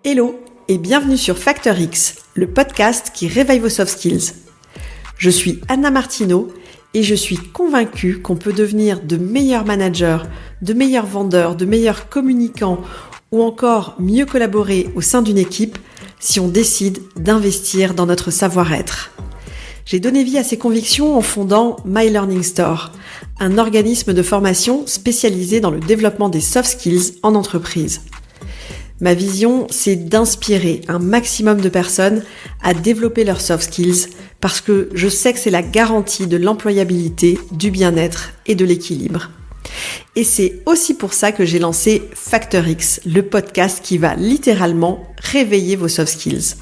Hello et bienvenue sur Factor X, le podcast qui réveille vos soft skills. Je suis Anna Martineau et je suis convaincue qu'on peut devenir de meilleurs managers, de meilleurs vendeurs, de meilleurs communicants ou encore mieux collaborer au sein d'une équipe si on décide d'investir dans notre savoir-être. J'ai donné vie à ces convictions en fondant My Learning Store, un organisme de formation spécialisé dans le développement des soft skills en entreprise. Ma vision, c'est d'inspirer un maximum de personnes à développer leurs soft skills parce que je sais que c'est la garantie de l'employabilité, du bien-être et de l'équilibre. Et c'est aussi pour ça que j'ai lancé Factor X, le podcast qui va littéralement réveiller vos soft skills.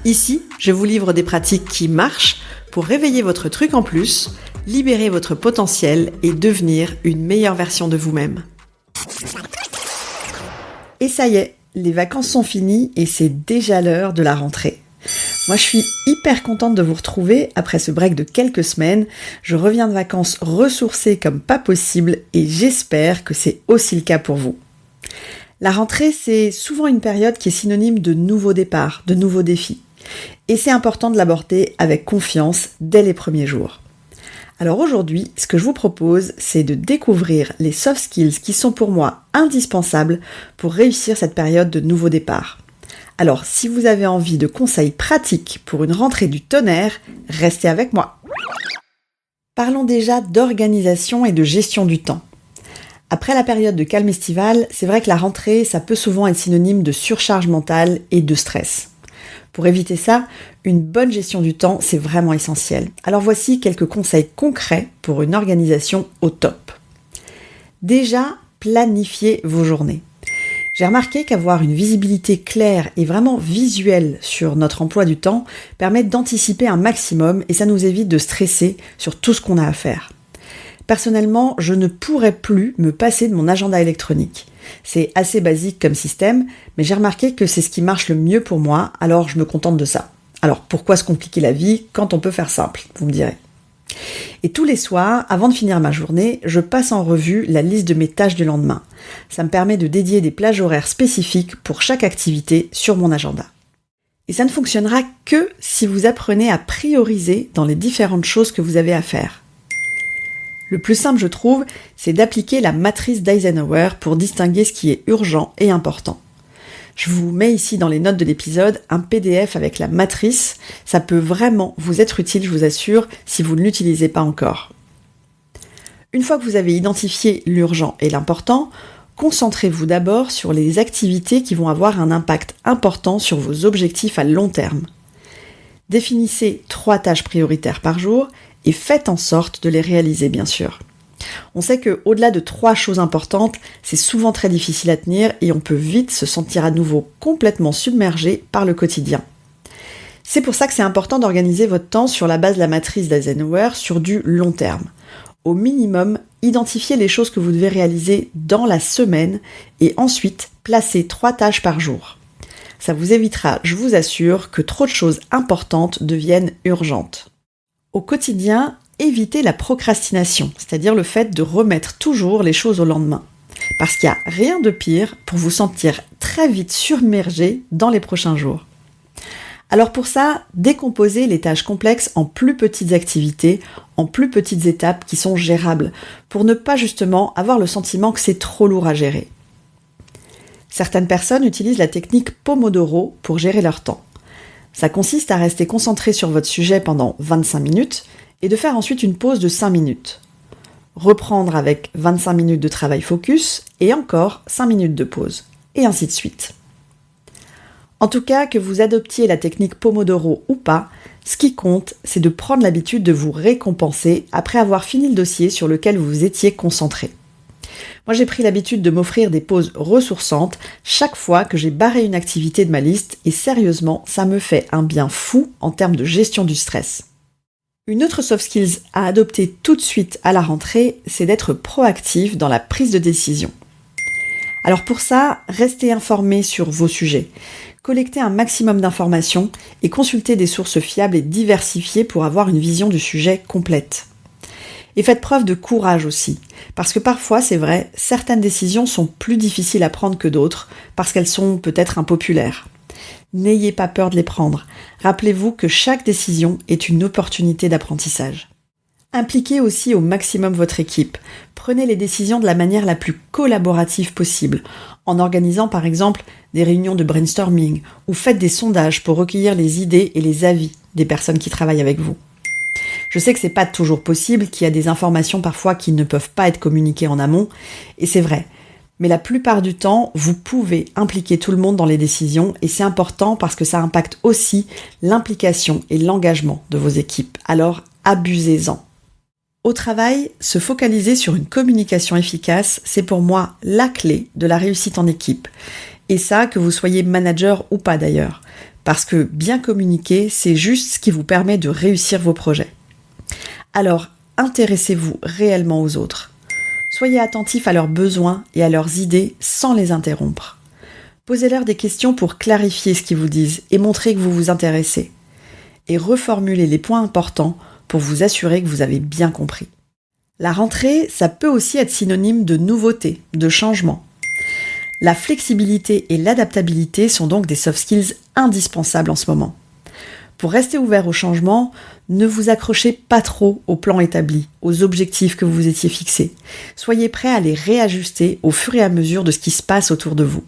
Ici, je vous livre des pratiques qui marchent pour réveiller votre truc en plus, libérer votre potentiel et devenir une meilleure version de vous-même. Et ça y est, les vacances sont finies et c'est déjà l'heure de la rentrée. Moi, je suis hyper contente de vous retrouver après ce break de quelques semaines. Je reviens de vacances ressourcée comme pas possible et j'espère que c'est aussi le cas pour vous. La rentrée, c'est souvent une période qui est synonyme de nouveaux départs, de nouveaux défis. Et c'est important de l'aborder avec confiance dès les premiers jours. Alors aujourd'hui, ce que je vous propose, c'est de découvrir les soft skills qui sont pour moi indispensables pour réussir cette période de nouveau départ. Alors, si vous avez envie de conseils pratiques pour une rentrée du tonnerre, restez avec moi. Parlons déjà d'organisation et de gestion du temps. Après la période de calme estival, c'est vrai que la rentrée, ça peut souvent être synonyme de surcharge mentale et de stress. Pour éviter ça, une bonne gestion du temps, c'est vraiment essentiel. Alors voici quelques conseils concrets pour une organisation au top. Déjà, planifiez vos journées. J'ai remarqué qu'avoir une visibilité claire et vraiment visuelle sur notre emploi du temps permet d'anticiper un maximum et ça nous évite de stresser sur tout ce qu'on a à faire. Personnellement, je ne pourrais plus me passer de mon agenda électronique. C'est assez basique comme système, mais j'ai remarqué que c'est ce qui marche le mieux pour moi, alors je me contente de ça. Alors pourquoi se compliquer la vie quand on peut faire simple, vous me direz. Et tous les soirs, avant de finir ma journée, je passe en revue la liste de mes tâches du lendemain. Ça me permet de dédier des plages horaires spécifiques pour chaque activité sur mon agenda. Et ça ne fonctionnera que si vous apprenez à prioriser dans les différentes choses que vous avez à faire. Le plus simple, je trouve, c'est d'appliquer la matrice d'Eisenhower pour distinguer ce qui est urgent et important. Je vous mets ici dans les notes de l'épisode un PDF avec la matrice. Ça peut vraiment vous être utile, je vous assure, si vous ne l'utilisez pas encore. Une fois que vous avez identifié l'urgent et l'important, concentrez-vous d'abord sur les activités qui vont avoir un impact important sur vos objectifs à long terme. Définissez 3 tâches prioritaires par jour et faites en sorte de les réaliser, bien sûr. On sait qu'au-delà de 3 choses importantes, c'est souvent très difficile à tenir et on peut vite se sentir à nouveau complètement submergé par le quotidien. C'est pour ça que c'est important d'organiser votre temps sur la base de la matrice d'Eisenhower sur du long terme. Au minimum, identifiez les choses que vous devez réaliser dans la semaine et ensuite placez 3 tâches par jour. Ça vous évitera, je vous assure, que trop de choses importantes deviennent urgentes. Au quotidien, évitez la procrastination, c'est-à-dire le fait de remettre toujours les choses au lendemain. Parce qu'il n'y a rien de pire pour vous sentir très vite submergé dans les prochains jours. Alors pour ça, décomposez les tâches complexes en plus petites activités, en plus petites étapes qui sont gérables, pour ne pas justement avoir le sentiment que c'est trop lourd à gérer. Certaines personnes utilisent la technique Pomodoro pour gérer leur temps. Ça consiste à rester concentré sur votre sujet pendant 25 minutes et de faire ensuite une pause de 5 minutes. Reprendre avec 25 minutes de travail focus et encore 5 minutes de pause. Et ainsi de suite. En tout cas, que vous adoptiez la technique Pomodoro ou pas, ce qui compte, c'est de prendre l'habitude de vous récompenser après avoir fini le dossier sur lequel vous étiez concentré. Moi, j'ai pris l'habitude de m'offrir des pauses ressourçantes chaque fois que j'ai barré une activité de ma liste et sérieusement, ça me fait un bien fou en termes de gestion du stress. Une autre soft skills à adopter tout de suite à la rentrée, c'est d'être proactif dans la prise de décision. Alors pour ça, restez informé sur vos sujets. Collectez un maximum d'informations et consultez des sources fiables et diversifiées pour avoir une vision du sujet complète. Et faites preuve de courage aussi, parce que parfois, c'est vrai, certaines décisions sont plus difficiles à prendre que d'autres, parce qu'elles sont peut-être impopulaires. N'ayez pas peur de les prendre. Rappelez-vous que chaque décision est une opportunité d'apprentissage. Impliquez aussi au maximum votre équipe. Prenez les décisions de la manière la plus collaborative possible, en organisant par exemple des réunions de brainstorming ou faites des sondages pour recueillir les idées et les avis des personnes qui travaillent avec vous. Je sais que c'est pas toujours possible, qu'il y a des informations parfois qui ne peuvent pas être communiquées en amont, et c'est vrai. Mais la plupart du temps, vous pouvez impliquer tout le monde dans les décisions, et c'est important parce que ça impacte aussi l'implication et l'engagement de vos équipes. Alors, abusez-en. Au travail, se focaliser sur une communication efficace, c'est pour moi la clé de la réussite en équipe. Et ça, que vous soyez manager ou pas d'ailleurs. Parce que bien communiquer, c'est juste ce qui vous permet de réussir vos projets. Alors, intéressez-vous réellement aux autres. Soyez attentifs à leurs besoins et à leurs idées sans les interrompre. Posez-leur des questions pour clarifier ce qu'ils vous disent et montrer que vous vous intéressez. Et reformulez les points importants pour vous assurer que vous avez bien compris. La rentrée, ça peut aussi être synonyme de nouveauté, de changement. La flexibilité et l'adaptabilité sont donc des soft skills indispensables en ce moment. Pour rester ouvert au changement, ne vous accrochez pas trop au plan établi, aux objectifs que vous vous étiez fixés. Soyez prêts à les réajuster au fur et à mesure de ce qui se passe autour de vous.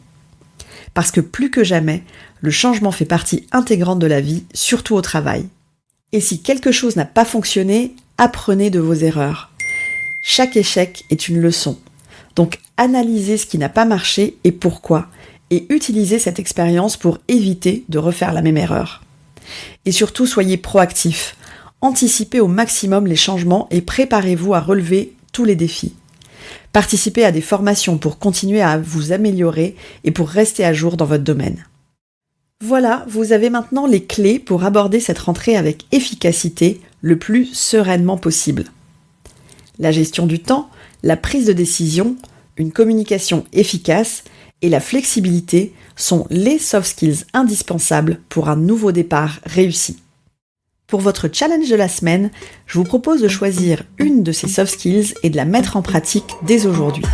Parce que plus que jamais, le changement fait partie intégrante de la vie, surtout au travail. Et si quelque chose n'a pas fonctionné, apprenez de vos erreurs. Chaque échec est une leçon. Donc analysez ce qui n'a pas marché et pourquoi, et utilisez cette expérience pour éviter de refaire la même erreur. Et surtout, soyez proactifs. Anticipez au maximum les changements et préparez-vous à relever tous les défis. Participez à des formations pour continuer à vous améliorer et pour rester à jour dans votre domaine. Voilà, vous avez maintenant les clés pour aborder cette rentrée avec efficacité, le plus sereinement possible. La gestion du temps, la prise de décision, une communication efficace et la flexibilité sont les soft skills indispensables pour un nouveau départ réussi. Pour votre challenge de la semaine, je vous propose de choisir une de ces soft skills et de la mettre en pratique dès aujourd'hui.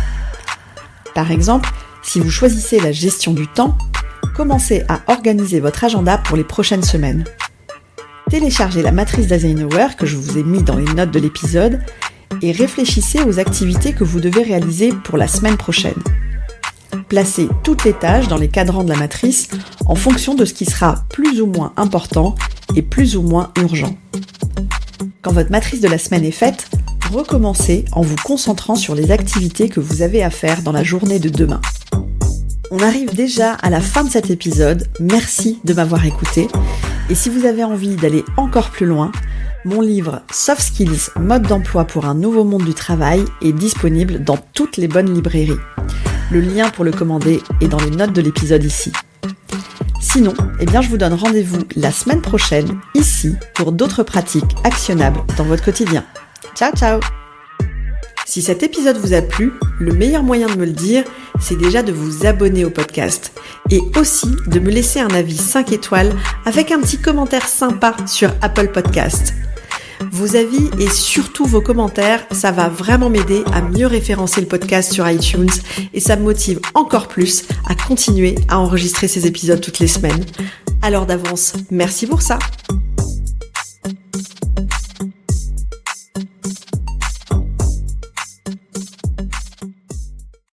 Par exemple, si vous choisissez la gestion du temps, commencez à organiser votre agenda pour les prochaines semaines. Téléchargez la matrice d'Eisenhower que je vous ai mis dans les notes de l'épisode et réfléchissez aux activités que vous devez réaliser pour la semaine prochaine. Placez toutes les tâches dans les cadrans de la matrice en fonction de ce qui sera plus ou moins important et plus ou moins urgent. Quand votre matrice de la semaine est faite, recommencez en vous concentrant sur les activités que vous avez à faire dans la journée de demain. On arrive déjà à la fin de cet épisode, merci de m'avoir écouté. Et si vous avez envie d'aller encore plus loin, mon livre Soft Skills, mode d'emploi pour un nouveau monde du travail est disponible dans toutes les bonnes librairies. Le lien pour le commander est dans les notes de l'épisode ici. Sinon, je vous donne rendez-vous la semaine prochaine, ici, pour d'autres pratiques actionnables dans votre quotidien. Ciao, ciao! Si cet épisode vous a plu, le meilleur moyen de me le dire, c'est déjà de vous abonner au podcast et aussi de me laisser un avis 5 étoiles avec un petit commentaire sympa sur Apple Podcast. Vos avis et surtout vos commentaires, ça va vraiment m'aider à mieux référencer le podcast sur iTunes et ça me motive encore plus à continuer à enregistrer ces épisodes toutes les semaines. Alors d'avance, merci pour ça!